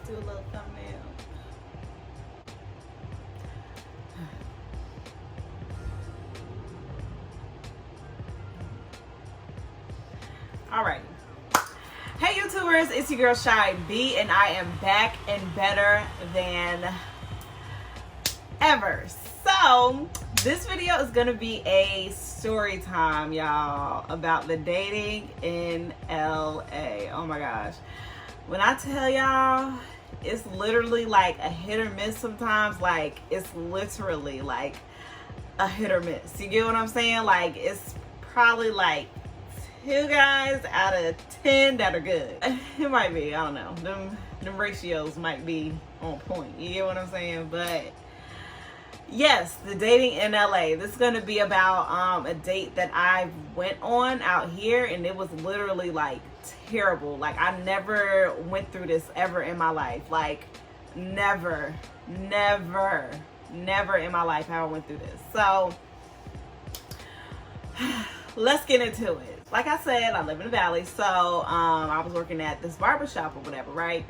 do a little thumbnail. Alright. Hey YouTubers, it's your girl Shy B, and I am back and better than ever. So this video is gonna be a story time, y'all, about the dating in LA. Oh my gosh. When I tell y'all, it's literally like a hit or miss sometimes. Like, it's literally like a hit or miss. You get what I'm saying? Like, it's probably like 2 guys out of 10 that are good. It might be, I don't know. Them ratios might be on point. You get what I'm saying? But yes, the dating in LA. This is gonna be about a date that I went on out here, and it was literally like terrible. Like, I never went through this ever in my life. Like, never in my life have I went through this. So let's get into it. Like I said, I live in the Valley, so I was working at this barbershop or whatever, right?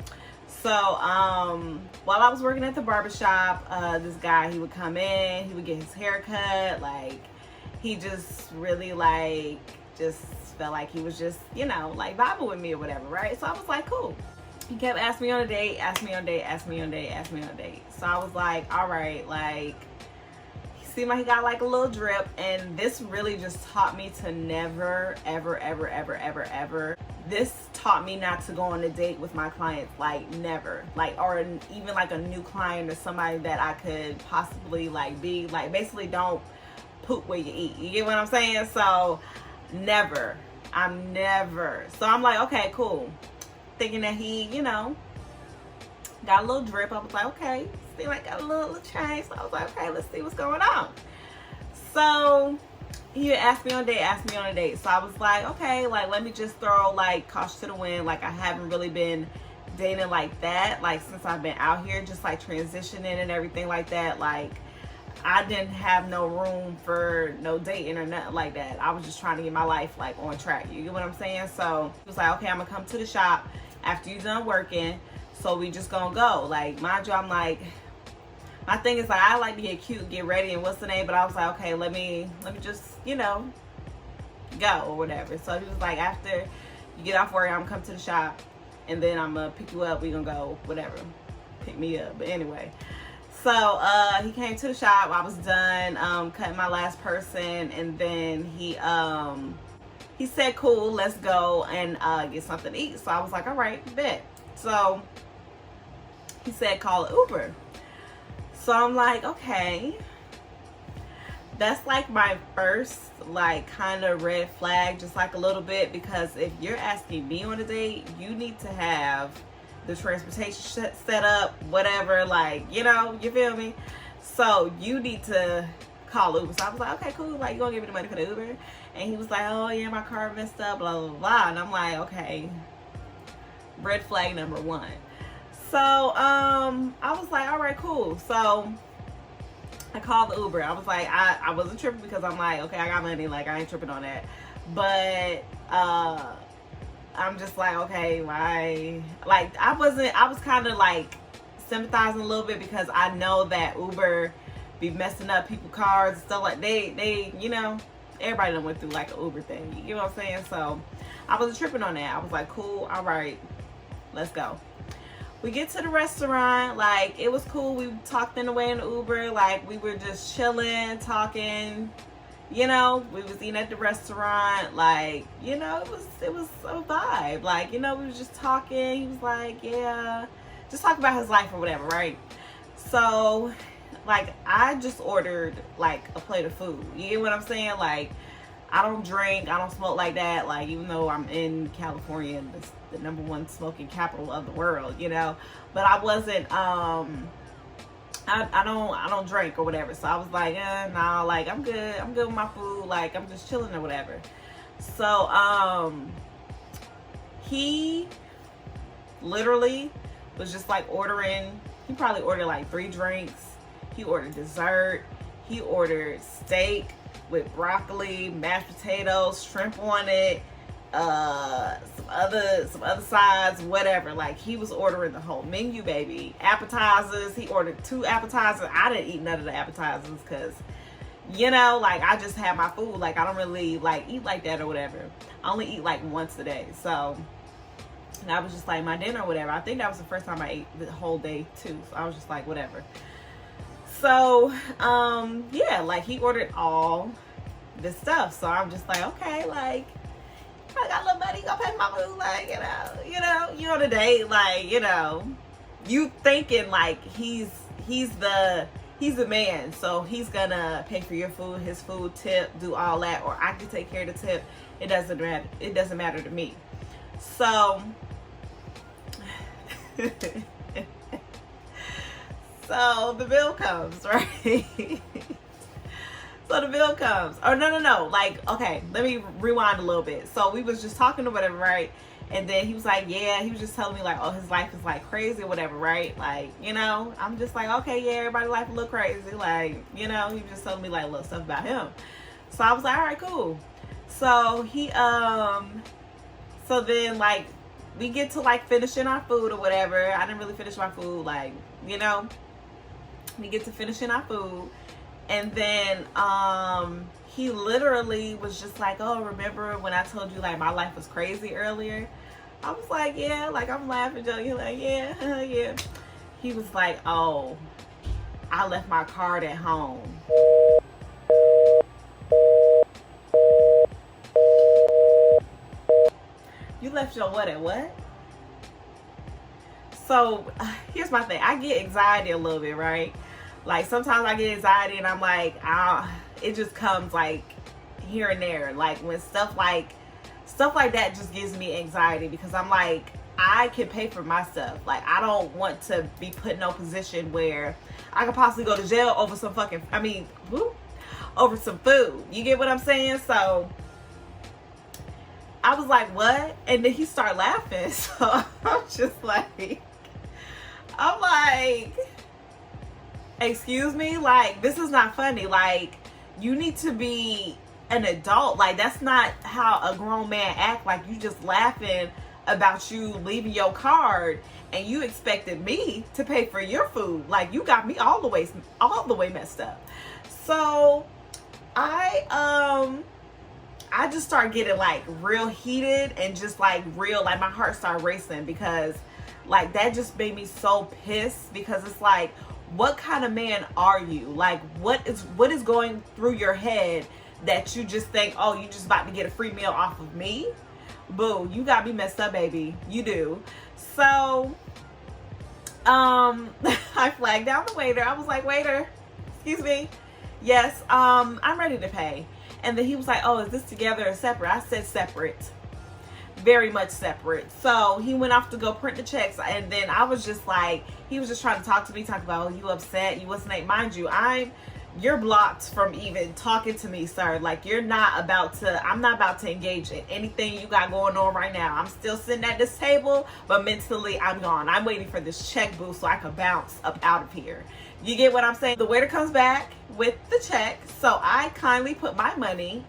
So while I was working at the barbershop, this guy, he would come in, he would get his hair cut. Like, he just really like just felt like he was just, you know, like vibing with me or whatever, right? So I was like, cool. He kept asking me on a date, asking me on a date, asking me on a date, asking me on a date. So I was like, all right, like, he seemed like he got like a little drip, and this really just taught me to never, ever. This taught me not to go on a date with my clients, like never, like, or even like a new client or somebody that I could possibly like be like, basically don't poop where you eat. You get what I'm saying? So never, so I'm like, okay, cool, thinking that he, you know, got a little drip. I was like, okay, see, like, got a little change. So I was like, okay, let's see what's going on. So he asked me on a date, so I was like, okay, like, let me just throw like caution to the wind. Like, I haven't really been dating like that, like, since I've been out here, just like transitioning and everything like that. Like, I didn't have no room for no dating or nothing like that. I was just trying to get my life like on track. You get what I'm saying? So he was like, okay, I'm gonna come to the shop after you done working, so we just gonna go. Like, mind you, I'm like, my thing is like, I like to get cute, get ready, and what's the name, but I was like, okay, let me just, you know, go or whatever. So he was like, after you get off work, I'm gonna come to the shop, and then I'm gonna pick you up, we gonna go, whatever, pick me up. But anyway, so he came to the shop, I was done cutting my last person, and then he said, cool, let's go and get something to eat. So I was like, all right, bet. So he said, call an Uber. So I'm like, okay, that's like my first like kind of red flag, just like a little bit, because if you're asking me on a date, you need to have the transportation set up, whatever, like, you know, you feel me? So you need to call Uber. So I was like, okay, cool, like, you gonna give me the money for the Uber? And he was like, oh yeah, my car messed up, blah blah blah. And I'm like, okay, red flag number 1. So I was like, all right, cool. So I called the Uber. I was like, I wasn't tripping, because I'm like, okay, I got money, like, I ain't tripping on that. But I'm just like, okay, why? Like, I was kind of like sympathizing a little bit, because I know that Uber be messing up people's cars and stuff. Like, they you know, everybody done went through like an Uber thing. You know what I'm saying? So I wasn't tripping on that. I was like, cool, all right, let's go. We get to the restaurant, like, it was cool. We talked in the way in the Uber, like, we were just chilling, talking, you know, we was eating at the restaurant, like, you know, it was a vibe, like, you know, we was just talking. He was like, yeah, just talk about his life or whatever, right? So, like, I just ordered like a plate of food. You get what I'm saying? Like, I don't drink, I don't smoke like that, like, even though I'm in California, the #1 smoking capital of the world, you know, but I wasn't I don't drink or whatever. So I was like, nah, like, I'm good with my food, like, I'm just chilling or whatever. So he literally was just like ordering. He probably ordered like 3 drinks. He ordered dessert, he ordered steak with broccoli, mashed potatoes, shrimp on it, other sides, whatever. Like, he was ordering the whole menu, baby. Appetizers, he ordered 2 appetizers. I didn't eat none of the appetizers because, you know, like, I just had my food. Like, I don't really like eat like that or whatever. I only eat like once a day. So, and I was just like, my dinner or whatever. I think that was the first time I ate the whole day too. So I was just like, whatever. So, yeah, like, he ordered all this stuff. So I'm just like, okay, like, I got a little money, gonna pay my food, like, you on a date, like, you thinking like he's the man, so he's gonna pay for your food, his food, tip, do all that, or I can take care of the tip. It doesn't matter to me. So so the bill comes, right? So the bill comes. Oh, no. Like, okay, let me rewind a little bit. So we was just talking or whatever, right? And then he was like, yeah, he was just telling me like, oh, his life is like crazy or whatever, right? Like, I'm just like, okay, yeah, everybody's life look crazy. Like, he was just telling me like little stuff about him. So I was like, all right, cool. So so then like we get to like finishing our food or whatever. I didn't really finish my food, like, we get to finishing our food. And then he literally was just like, oh, remember when I told you like my life was crazy earlier? I was like, yeah, like, I'm laughing, joking, like, yeah, yeah. He was like, oh, I left my card at home. You left your what at what? So here's my thing. I get anxiety a little bit, right? Like, sometimes I get anxiety and I'm like, it just comes like here and there. Like, when stuff like that just gives me anxiety, because I'm like, I can pay for my stuff. Like, I don't want to be put in no position where I could possibly go to jail over some over some food. You get what I'm saying? So I was like, what? And then he started laughing. So I'm just like, excuse me? Like, this is not funny. Like, you need to be an adult. Like, that's not how a grown man act. Like, you just laughing about you leaving your card and you expected me to pay for your food. Like, you got me all the way messed up. So I just started getting like real heated and just like real, like, my heart started racing, because like that just made me so pissed, because it's like, what kind of man are you? Like, what is going through your head that you just think, oh, you just about to get a free meal off of me? Boo, you got me messed up, baby. You do. So I flagged down the waiter. I was like, waiter, excuse me. Yes, I'm ready to pay. And then he was like, oh, is this together or separate? I said separate. Very much separate. So he went off to go print the checks, and then I was just like, he was just trying to talk to me, talk about, oh, you upset, you wasn't, mind you, you're blocked from even talking to me, sir. Like, I'm not about to engage in anything you got going on right now. I'm still sitting at this table, but mentally I'm gone. I'm waiting for this check booth so I can bounce up out of here. You get what I'm saying? The waiter comes back with the check, so I kindly put my money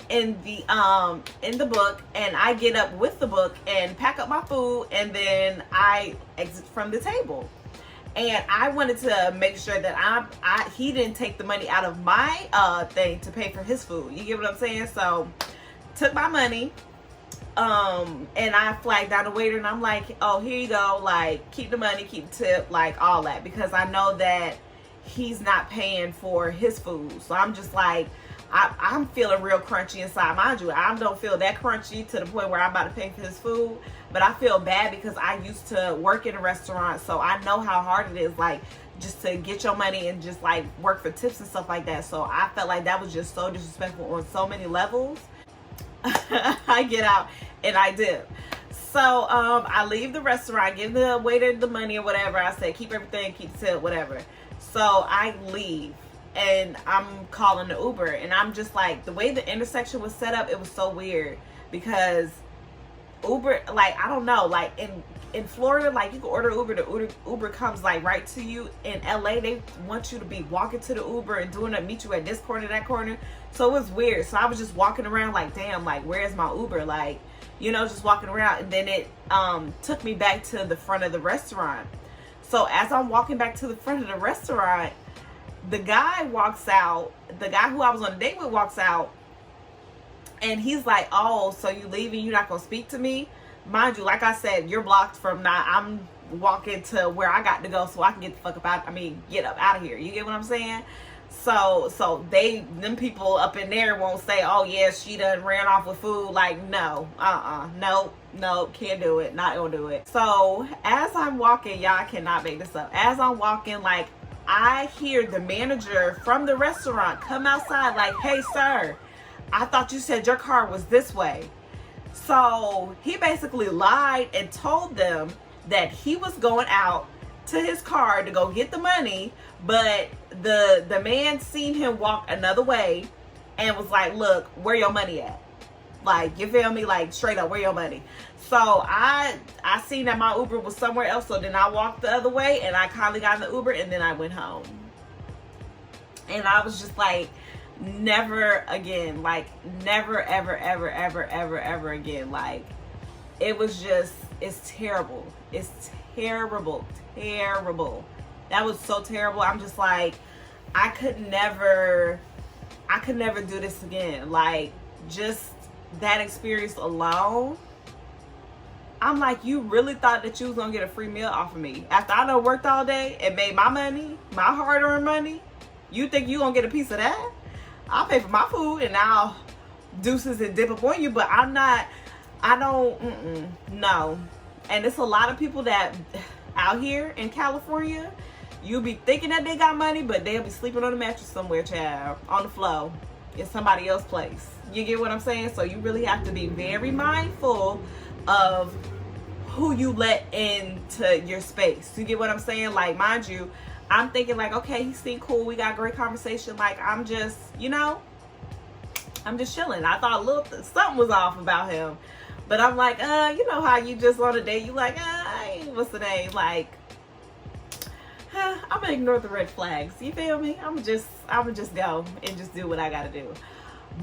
in the book, and I get up with the book and pack up my food, and then I exit from the table. And I wanted to make sure that he didn't take the money out of my thing to pay for his food. You get what I'm saying? So took my money, and I flagged down the waiter, and I'm like, oh, here you go, like, keep the money, keep the tip, like, all that, because I know that he's not paying for his food. So I'm just like, I'm feeling real crunchy inside. Mind you, I don't feel that crunchy to the point where I'm about to pay for his food, but I feel bad because I used to work in a restaurant, so I know how hard it is, like, just to get your money and just like work for tips and stuff like that. So I felt like that was just so disrespectful on so many levels. I get out and I dip. So I leave the restaurant, give the waiter the money or whatever. I said, keep everything, keep the tip, whatever. So I leave, and I'm calling the Uber, and I'm just like, the way the intersection was set up, it was so weird, because Uber, like, I don't know, like in Florida, like, you can order Uber, the Uber comes like right to you. In LA, they want you to be walking to the Uber and doing it, meet you at this corner, that corner. So it was weird. So I was just walking around like, damn, like, where's my Uber? Like, you know, just walking around. And then it took me back to the front of the restaurant. So as I'm walking back to the front of the restaurant, the guy walks out. The guy who I was on a date with walks out. And he's like, oh, so you leaving? You're not going to speak to me? Mind you, like I said, you're blocked from now. I'm walking to where I got to go so I can get the fuck up out. Get up out of here. You get what I'm saying? So them people up in there won't say, oh yeah, she done ran off with food. Like, no, no, can't do it. Not gonna do it. So as I'm walking, y'all cannot make this up. As I'm walking, like, I hear the manager from the restaurant come outside like, hey sir, I thought you said your car was this way. So he basically lied and told them that he was going out to his car to go get the money, but the man seen him walk another way and was like, look, where your money at? Like, you feel me? Like, straight up, where your money? So I seen that my Uber was somewhere else, so then I walked the other way and I kindly got in the Uber and then I went home. And I was just like, never again. Like, never, ever, ever, ever, ever, ever again. Like, it was just, it's terrible. It's terrible. Terrible. That was so terrible. I'm just like, I could never do this again. Like, just that experience alone, I'm like, you really thought that you was gonna get a free meal off of me after I done worked all day and made my money, my hard-earned money? You think you gonna get a piece of that? I'll pay for my food and I'll deuces and dip up on you, but no. And it's a lot of people that out here in California, you'll be thinking that they got money, but they'll be sleeping on a mattress somewhere, child, on the floor in somebody else's place. You get what I'm saying? So you really have to be very mindful of who you let into your space. You get what I'm saying? Like, mind you, I'm thinking like, okay, he seemed cool. We got great conversation. Like, I'm just, I'm just chilling. I thought something was off about him. But I'm like, you know how you just on a date, you like, what's the name? Like, I'm gonna ignore the red flags. You feel me? I'm gonna just go and just do what I gotta do.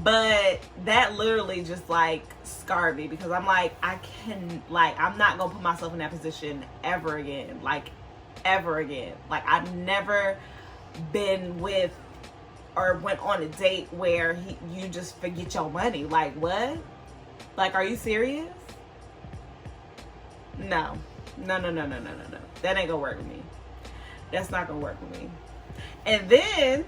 But that literally just like scarred me, because I'm like, I'm not gonna put myself in that position ever again. Like, ever again. Like, I've never been with or went on a date where you just forget your money. Like, what? Like, are you serious? No. That ain't gonna work with me. That's not gonna work with me. And then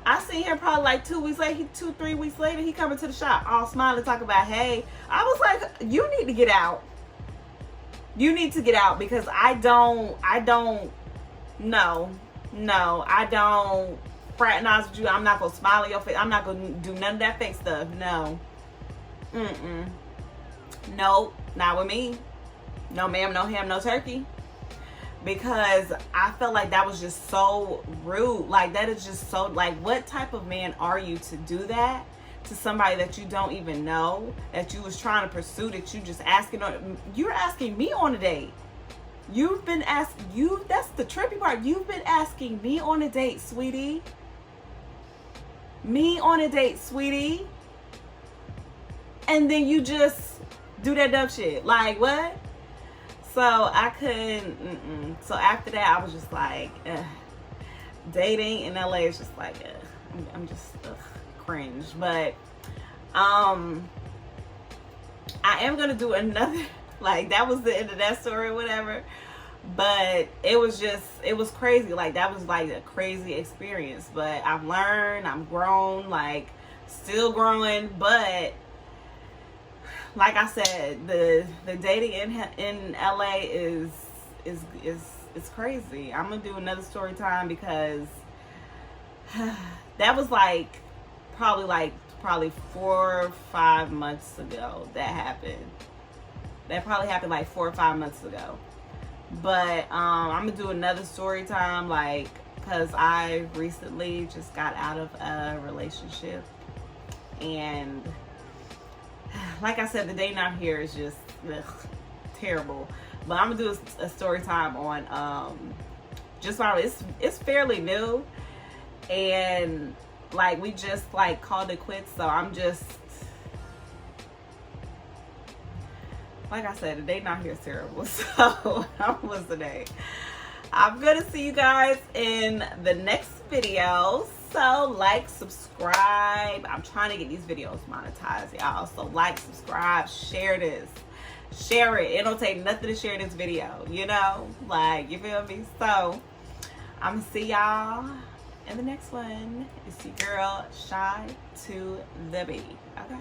I seen him probably like 2 weeks later, 3 weeks later, he coming to the shop all smiling, talking about, hey. I was like, you need to get out. You need to get out, because I don't fraternize with you. I'm not gonna smile in your face. I'm not gonna do none of that fake stuff. No. Nope, not with me. No ma'am, no ham, no turkey. Because I felt like that was just so rude. Like, that is just so, like, what type of man are you to do that to somebody that you don't even know, that you was trying to pursue, that you just you're asking me on a date. That's the trippy part. You've been asking me on a date, sweetie. Me on a date, sweetie. And then you just do that dumb shit. Like, what? So I couldn't. So after that, I was just like, dating in LA is just like, I'm just cringe. But I am gonna do another. Like, that was the end of that story or whatever. But it was crazy. Like, that was like a crazy experience. But I've learned, I'm grown, like, still growing. But like I said, the dating in LA is crazy. I'm gonna do another story time, because that was like probably 4 or 5 months ago that happened. That probably happened like 4 or 5 months ago. But I'm gonna do another story time, like, because I recently just got out of a relationship, and like I said, the dating out here is just terrible. But I'm gonna do a story time on just my, it's fairly new, and like, we just like called it quits. So like I said, the day not here is terrible. So what's the day? I'm gonna see you guys in the next video. So like, subscribe. I'm trying to get these videos monetized, y'all. So like, subscribe, share this. Share it. It don't take nothing to share this video, you know? Like, you feel me? So I'm gonna see y'all in the next one. It's your girl, Shy to the B. Okay?